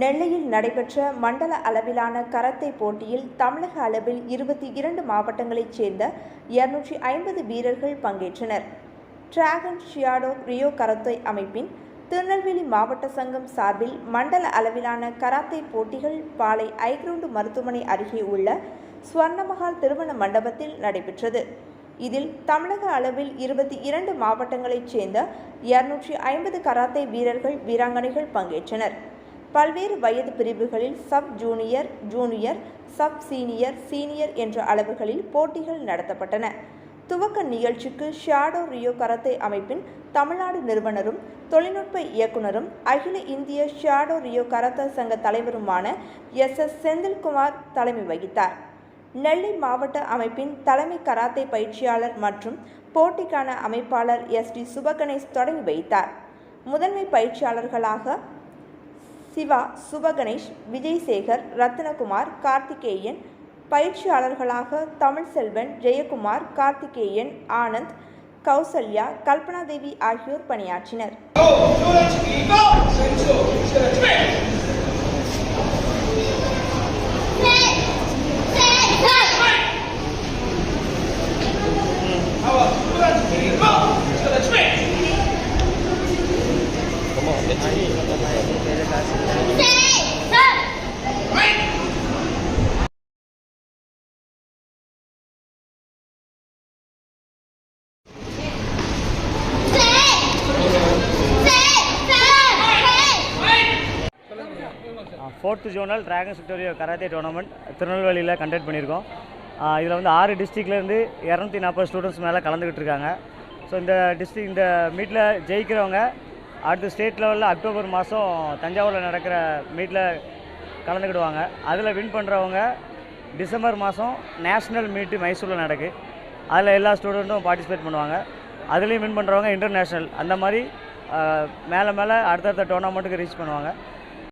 நெல்லையில் நடைபெற்ற மண்டல அளவிலான கராத்தே போட்டியில் தமிழக அளவில் 22 மாவட்டங்களைச் சேர்ந்த 250 வீரர்கள் பங்கேற்றனர். டிராகன் ஷியாடோ ரியோ கராத்தே அமைப்பின் திருநெல்வேலி மாவட்ட சங்கம் சார்பில் மண்டல அளவிலான கராத்தே போட்டிகள் பாளை ஐகிரவுண்ட் மருத்துவமனை அருகே உள்ள ஸ்வர்ணமஹால் திருமண மண்டபத்தில் நடைபெற்றது. இதில் தமிழக அளவில் 22 மாவட்டங்களைச் சேர்ந்த 250 கராத்தே வீரர்கள் வீராங்கனைகள் பங்கேற்றனர். பல்வேறு வயது பிரிவுகளில் sub junior, junior, sub senior, senior என்ற அளவுகளில் போட்டிகள் நடத்தப்பட்டன. துவக்க நிகழ்ச்சிக்கு ஷியாடோ ரியோ கராத்தே அமைப்பின் தமிழ்நாடு நிறுவனரும் தொழில்நுட்ப இயக்குனரும் அகில இந்திய ஷியாடோ ரியோ கராத்தே சங்க தலைவருமான எஸ். செந்தில்குமார் தலைமை வகித்தார். நெல்லை மாவட்ட அமைப்பின் தலைமை கராத்தே பயிற்சியாளர் மற்றும் போட்டிக்கான அமைப்பாளர் எஸ். சுபகணேஷ் தொடங்கி வைத்தார். முதன்மை பயிற்சியாளர்களாக சிவா, சுபகணேஷ், விஜய்சேகர், ரத்னகுமார், கார்த்திகேயன், பயிற்சியாளர்களாக தமிழ்செல்வன், ஜெயக்குமார், கார்த்திகேயன், ஆனந்த், கௌசல்யா, கல்பனாதேவி ஆகியோர் பணியாற்றினர். ஃபோர்த்து ஜோனல் டிராகன் ஷியாடோ கராத்தே டோர்னமெண்ட் திருநெல்வேலியில் கண்டக்ட் பண்ணியிருக்கோம். இதில் வந்து 6 டிஸ்ட்ரிக்ட்லேருந்து 240 ஸ்டூடெண்ட்ஸ் மேலே கலந்துக்கிட்டு இருக்காங்க. ஸோ இந்த மீட்டில் ஜெயிக்கிறவங்க அடுத்த ஸ்டேட் லெவலில் அக்டோபர் மாதம் தஞ்சாவூரில் நடக்கிற மீட்டில் கலந்துக்கிடுவாங்க. அதில் வின் பண்ணுறவங்க டிசம்பர் மாதம் நேஷ்னல் மீட்டு மைசூரில் நடக்கு. அதில் எல்லா ஸ்டூடெண்ட்டும் பார்ட்டிசிபேட் பண்ணுவாங்க. அதுலேயும் வின் பண்ணுறவங்க இன்டர்நேஷ்னல் அந்த மாதிரி மேலே அடுத்தடுத்த டோர்னாமெண்ட்டுக்கு ரீச் பண்ணுவாங்க.